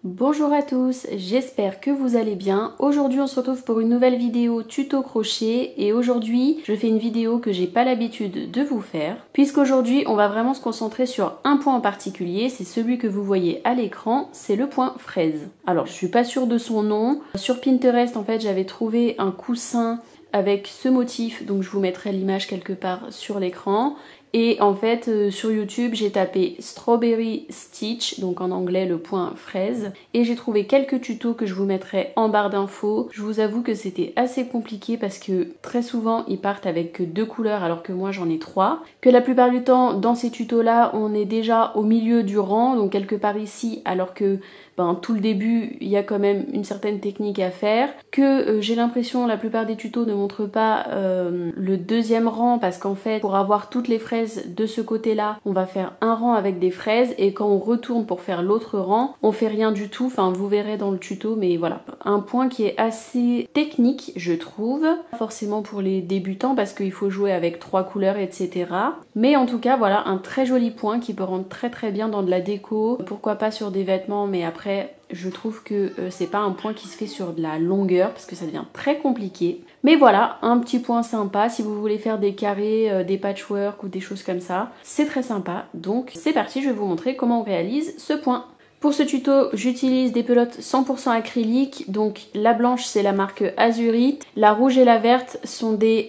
Bonjour à tous, j'espère que vous allez bien. Aujourd'hui on se retrouve pour une nouvelle vidéo tuto crochet et aujourd'hui je fais une vidéo que j'ai pas l'habitude de vous faire puisqu'aujourd'hui on va vraiment se concentrer sur un point en particulier, c'est celui que vous voyez à l'écran, c'est le point fraise. Alors je suis pas sûre de son nom, sur Pinterest en fait j'avais trouvé un coussin avec ce motif, donc je vous mettrai l'image quelque part sur l'écran. Et en fait sur YouTube j'ai tapé Strawberry Stitch, donc en anglais le point fraise, et j'ai trouvé quelques tutos que je vous mettrai en barre d'infos. Je vous avoue que c'était assez compliqué parce que très souvent ils partent avec que 2 couleurs alors que moi j'en ai 3. Que la plupart du temps dans ces tutos là on est déjà au milieu du rang, donc quelque part ici, alors que tout le début il y a quand même une certaine technique à faire. Que j'ai l'impression la plupart des tutos ne montrent pas le deuxième rang parce qu'en fait pour avoir toutes les fraises de ce côté là on va faire un rang avec des fraises et quand on retourne pour faire l'autre rang on fait rien du tout, enfin vous verrez dans le tuto, mais voilà, un point qui est assez technique je trouve, pas forcément pour les débutants parce qu'il faut jouer avec 3 couleurs etc, mais en tout cas voilà un très joli point qui peut rendre très bien dans de la déco, pourquoi pas sur des vêtements, mais après je trouve que c'est pas un point qui se fait sur de la longueur parce que ça devient très compliqué. Mais voilà, un petit point sympa si vous voulez faire des carrés, des patchwork ou des choses comme ça. C'est très sympa. Donc c'est parti, je vais vous montrer comment on réalise ce point. Pour ce tuto, j'utilise des pelotes 100% acryliques, donc la blanche c'est la marque Azurite, la rouge et la verte sont des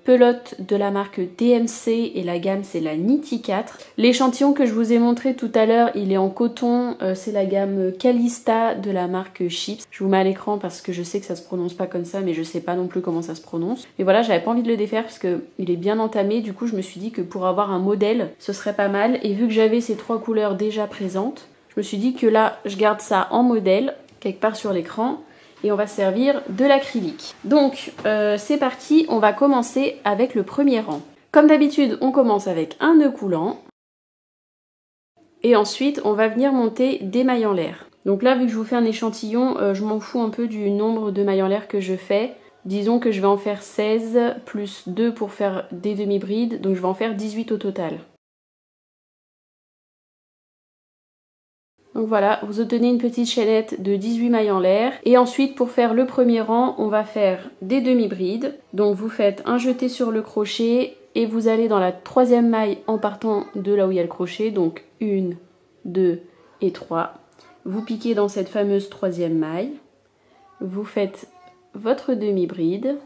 pelotes de la marque DMC et la gamme c'est la Nitty 4. L'échantillon que je vous ai montré tout à l'heure, il est en coton, c'est la gamme Calista de la marque Chips. Je vous mets à l'écran parce que je sais que ça se prononce pas comme ça, mais je sais pas non plus comment ça se prononce. Mais voilà, j'avais pas envie de le défaire parce que il est bien entamé, du coup je me suis dit que pour avoir un modèle, ce serait pas mal. Et vu que j'avais ces 3 couleurs déjà présentes, je me suis dit que là, je garde ça en modèle, quelque part sur l'écran, et on va servir de l'acrylique. Donc, c'est parti, on va commencer avec le premier rang. Comme d'habitude, on commence avec un nœud coulant, et ensuite, on va venir monter des mailles en l'air. Donc là, vu que je vous fais un échantillon, je m'en fous un peu du nombre de mailles en l'air que je fais. Disons que je vais en faire 16, plus 2 pour faire des demi-brides, donc je vais en faire 18 au total. Donc voilà, vous obtenez une petite chaînette de 18 mailles en l'air. Et ensuite, pour faire le premier rang, on va faire des demi-brides. Donc vous faites un jeté sur le crochet et vous allez dans la 3e maille en partant de là où il y a le crochet. Donc 1, 2 et 3. Vous piquez dans cette fameuse 3e maille. Vous faites votre demi-bride.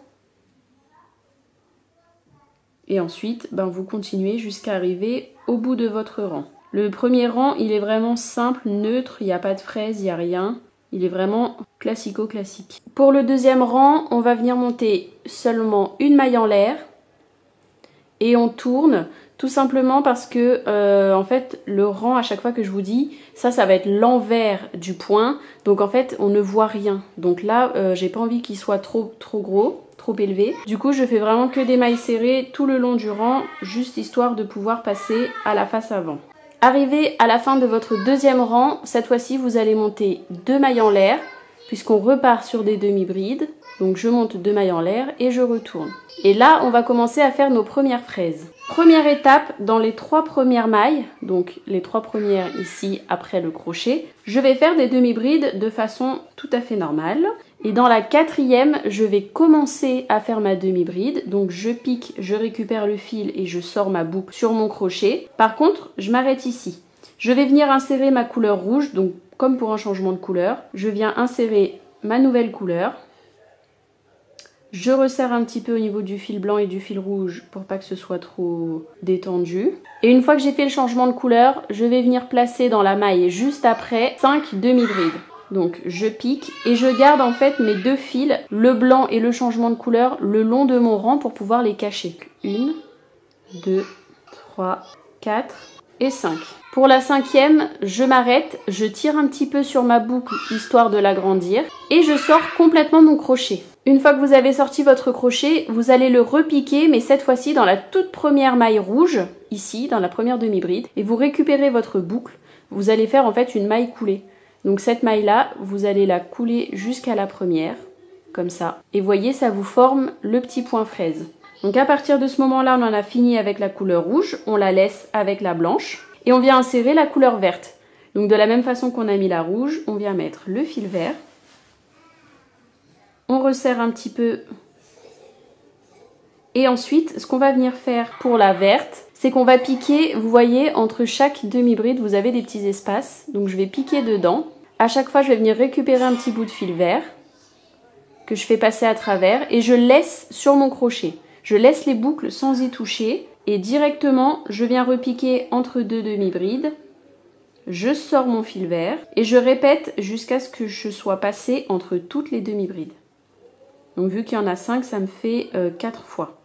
Et ensuite, vous continuez jusqu'à arriver au bout de votre rang. Le premier rang, il est vraiment simple, neutre, il n'y a pas de fraises, il n'y a rien. Il est vraiment classico-classique. Pour le deuxième rang, on va venir monter seulement une maille en l'air. Et on tourne, tout simplement parce que, en fait, le rang, à chaque fois que je vous dis, ça va être l'envers du point. Donc en fait, on ne voit rien. Donc là, j'ai pas envie qu'il soit trop gros, trop élevé. Du coup, je fais vraiment que des mailles serrées tout le long du rang, juste histoire de pouvoir passer à la face avant. Arrivé à la fin de votre deuxième rang, cette fois-ci vous allez monter 2 mailles en l'air puisqu'on repart sur des demi-brides. Donc je monte 2 mailles en l'air et je retourne. Et là on va commencer à faire nos premières fraises. Première étape, dans les 3 premières mailles, donc les 3 premières ici après le crochet, je vais faire des demi-brides de façon tout à fait normale. Et dans la 4e, je vais commencer à faire ma demi-bride. Donc je pique, je récupère le fil et je sors ma boucle sur mon crochet. Par contre, je m'arrête ici. Je vais venir insérer ma couleur rouge, donc comme pour un changement de couleur. Je viens insérer ma nouvelle couleur. Je resserre un petit peu au niveau du fil blanc et du fil rouge pour pas que ce soit trop détendu. Et une fois que j'ai fait le changement de couleur, je vais venir placer dans la maille juste après 5 demi-brides. Donc je pique et je garde en fait mes 2 fils, le blanc et le changement de couleur, le long de mon rang pour pouvoir les cacher. 1, 2, 3, 4 et 5. Pour la 5e, je m'arrête, je tire un petit peu sur ma boucle histoire de l'agrandir et je sors complètement mon crochet. Une fois que vous avez sorti votre crochet, vous allez le repiquer, mais cette fois-ci dans la toute première maille rouge, ici, dans la première demi-bride, et vous récupérez votre boucle. Vous allez faire en fait une maille coulée. Donc cette maille-là, vous allez la couler jusqu'à la première, comme ça. Et voyez, ça vous forme le petit point fraise. Donc à partir de ce moment-là, on en a fini avec la couleur rouge, on la laisse avec la blanche. Et on vient insérer la couleur verte. Donc de la même façon qu'on a mis la rouge, on vient mettre le fil vert. On resserre un petit peu. Et ensuite, ce qu'on va venir faire pour la verte, c'est qu'on va piquer, vous voyez, entre chaque demi-bride, vous avez des petits espaces. Donc je vais piquer dedans. À chaque fois, je vais venir récupérer un petit bout de fil vert que je fais passer à travers et je laisse sur mon crochet. Je laisse les boucles sans y toucher et directement, je viens repiquer entre deux demi-brides. Je sors mon fil vert et je répète jusqu'à ce que je sois passée entre toutes les demi-brides. Donc vu qu'il y en a 5, ça me fait 4 fois.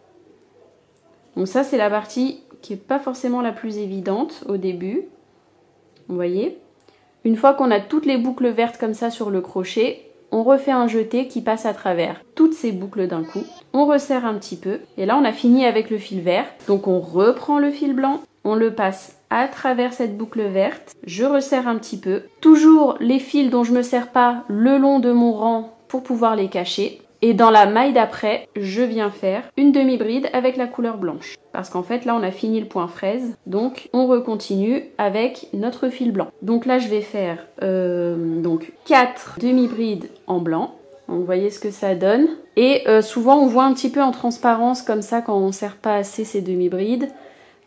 Donc ça, c'est la partie qui n'est pas forcément la plus évidente au début. Vous voyez ? Une fois qu'on a toutes les boucles vertes comme ça sur le crochet, on refait un jeté qui passe à travers toutes ces boucles d'un coup. On resserre un petit peu. Et là, on a fini avec le fil vert. Donc on reprend le fil blanc. On le passe à travers cette boucle verte. Je resserre un petit peu. Toujours les fils dont je ne me sers pas le long de mon rang pour pouvoir les cacher. Et dans la maille d'après, je viens faire une demi-bride avec la couleur blanche. Parce qu'en fait, là, on a fini le point fraise. Donc, on recontinue avec notre fil blanc. Donc là, je vais faire 4 demi-brides en blanc. Donc, vous voyez ce que ça donne. Et souvent, on voit un petit peu en transparence comme ça quand on ne serre pas assez ces demi-brides.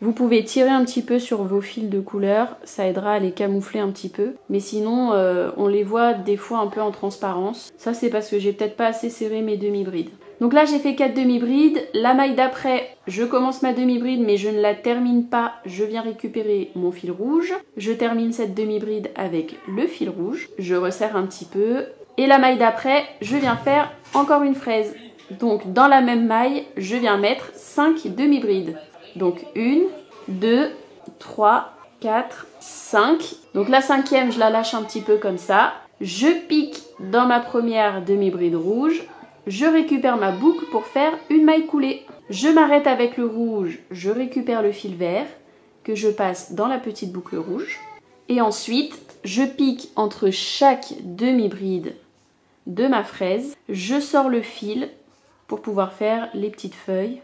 Vous pouvez tirer un petit peu sur vos fils de couleur, ça aidera à les camoufler un petit peu. Mais sinon, on les voit des fois un peu en transparence. Ça, c'est parce que j'ai peut-être pas assez serré mes demi-brides. Donc là, j'ai fait 4 demi-brides. La maille d'après, je commence ma demi-bride, mais je ne la termine pas. Je viens récupérer mon fil rouge. Je termine cette demi-bride avec le fil rouge. Je resserre un petit peu. Et la maille d'après, je viens faire encore une fraise. Donc, dans la même maille, je viens mettre 5 demi-brides. Donc 1, 2, 3, 4, 5. Donc la cinquième, je la lâche un petit peu comme ça. Je pique dans ma première demi-bride rouge. Je récupère ma boucle pour faire une maille coulée. Je m'arrête avec le rouge. Je récupère le fil vert que je passe dans la petite boucle rouge. Et ensuite, je pique entre chaque demi-bride de ma fraise. Je sors le fil pour pouvoir faire les petites feuilles.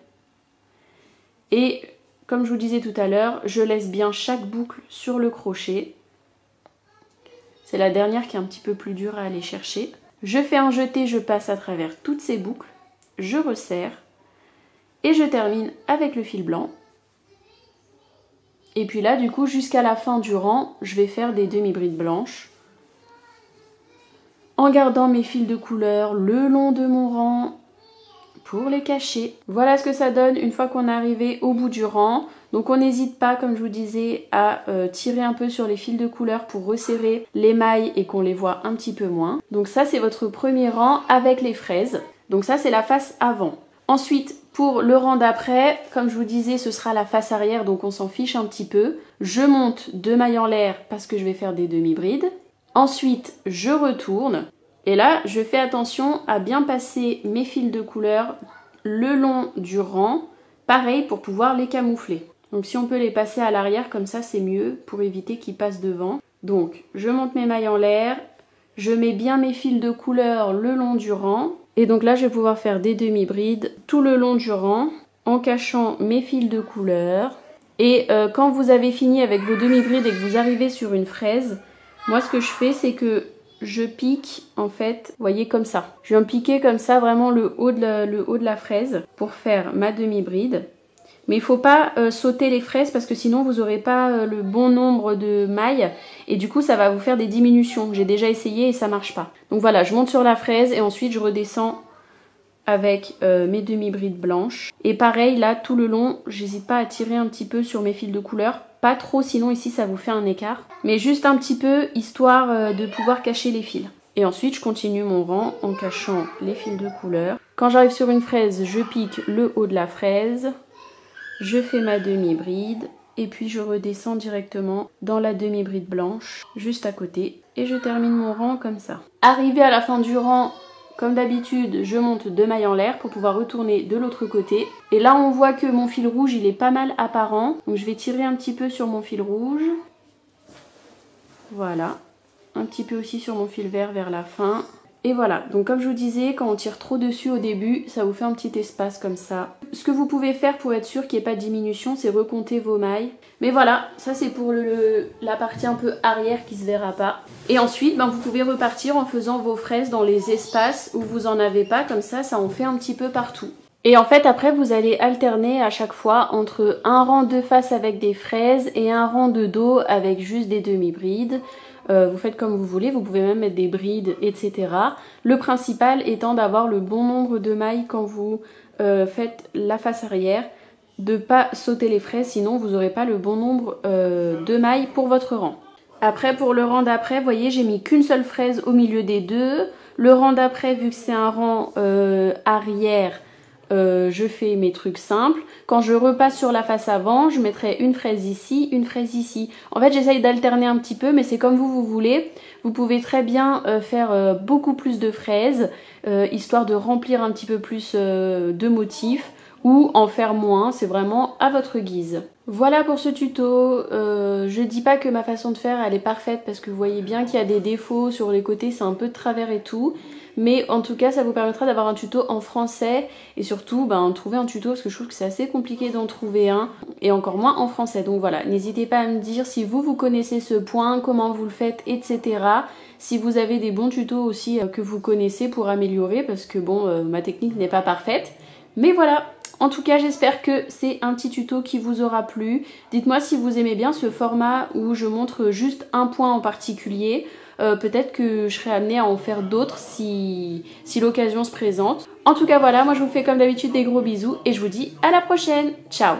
Et comme je vous disais tout à l'heure, je laisse bien chaque boucle sur le crochet. C'est la dernière qui est un petit peu plus dure à aller chercher. Je fais un jeté, je passe à travers toutes ces boucles. Je resserre. Et je termine avec le fil blanc. Et puis là, du coup, jusqu'à la fin du rang, je vais faire des demi-brides blanches. En gardant mes fils de couleur le long de mon rang. Pour les cacher. Voilà ce que ça donne une fois qu'on est arrivé au bout du rang. Donc on n'hésite pas, comme je vous disais, à tirer un peu sur les fils de couleur pour resserrer les mailles et qu'on les voit un petit peu moins. Donc ça, c'est votre premier rang avec les fraises. Donc ça, c'est la face avant. Ensuite, pour le rang d'après, comme je vous disais, ce sera la face arrière, donc on s'en fiche un petit peu. Je monte 2 mailles en l'air parce que je vais faire des demi-brides. Ensuite, je retourne. Et là, je fais attention à bien passer mes fils de couleur le long du rang, pareil pour pouvoir les camoufler. Donc si on peut les passer à l'arrière, comme ça c'est mieux pour éviter qu'ils passent devant. Donc je monte mes mailles en l'air, je mets bien mes fils de couleur le long du rang. Et donc là, je vais pouvoir faire des demi-brides tout le long du rang en cachant mes fils de couleur. Et quand vous avez fini avec vos demi-brides et que vous arrivez sur une fraise, moi ce que je fais, c'est que je pique en fait, vous voyez, comme ça. Je viens piquer comme ça vraiment le haut de la fraise pour faire ma demi-bride. Mais il ne faut pas sauter les fraises parce que sinon vous n'aurez pas le bon nombre de mailles et du coup ça va vous faire des diminutions. J'ai déjà essayé et ça ne marche pas. Donc voilà, je monte sur la fraise et ensuite je redescends avec mes demi-brides blanches. Et pareil là, tout le long, j'hésite pas à tirer un petit peu sur mes fils de couleur. Pas trop, sinon ici ça vous fait un écart. Mais juste un petit peu, histoire de pouvoir cacher les fils. Et ensuite, je continue mon rang en cachant les fils de couleur. Quand j'arrive sur une fraise, je pique le haut de la fraise. Je fais ma demi-bride. Et puis je redescends directement dans la demi-bride blanche, juste à côté. Et je termine mon rang comme ça. Arrivé à la fin du rang, comme d'habitude, je monte 2 mailles en l'air pour pouvoir retourner de l'autre côté. Et là, on voit que mon fil rouge, il est pas mal apparent. Donc, je vais tirer un petit peu sur mon fil rouge. Voilà. Un petit peu aussi sur mon fil vert vers la fin. Et voilà, donc comme je vous disais, quand on tire trop dessus au début, ça vous fait un petit espace comme ça. Ce que vous pouvez faire pour être sûr qu'il n'y ait pas de diminution, c'est recompter vos mailles. Mais voilà, ça c'est pour la partie un peu arrière qui se verra pas. Et ensuite, vous pouvez repartir en faisant vos fraises dans les espaces où vous en avez pas, comme ça, ça en fait un petit peu partout. Et en fait, après, vous allez alterner à chaque fois entre un rang de face avec des fraises et un rang de dos avec juste des demi-brides. Vous faites comme vous voulez, vous pouvez même mettre des brides, etc. Le principal étant d'avoir le bon nombre de mailles quand vous faites la face arrière, de ne pas sauter les fraises, sinon vous n'aurez pas le bon nombre de mailles pour votre rang. Après, pour le rang d'après, vous voyez, j'ai mis qu'une seule fraise au milieu des deux. Le rang d'après, vu que c'est un rang arrière, je fais mes trucs simples. Quand je repasse sur la face avant, je mettrai une fraise ici, une fraise ici. En fait, j'essaye d'alterner un petit peu, mais c'est comme vous voulez. Vous pouvez très bien faire beaucoup plus de fraises, histoire de remplir un petit peu plus de motifs, ou en faire moins, c'est vraiment à votre guise. Voilà pour ce tuto. Je dis pas que ma façon de faire elle est parfaite parce que vous voyez bien qu'il y a des défauts sur les côtés, c'est un peu de travers et tout. Mais en tout cas ça vous permettra d'avoir un tuto en français et surtout trouver un tuto parce que je trouve que c'est assez compliqué d'en trouver un et encore moins en français. Donc voilà, n'hésitez pas à me dire si vous connaissez ce point, comment vous le faites, etc. Si vous avez des bons tutos aussi que vous connaissez pour améliorer parce que bon, ma technique n'est pas parfaite. Mais voilà. En tout cas, j'espère que c'est un petit tuto qui vous aura plu. Dites-moi si vous aimez bien ce format où je montre juste un point en particulier. Peut-être que je serai amenée à en faire d'autres si l'occasion se présente. En tout cas, voilà, moi je vous fais comme d'habitude des gros bisous et je vous dis à la prochaine. Ciao!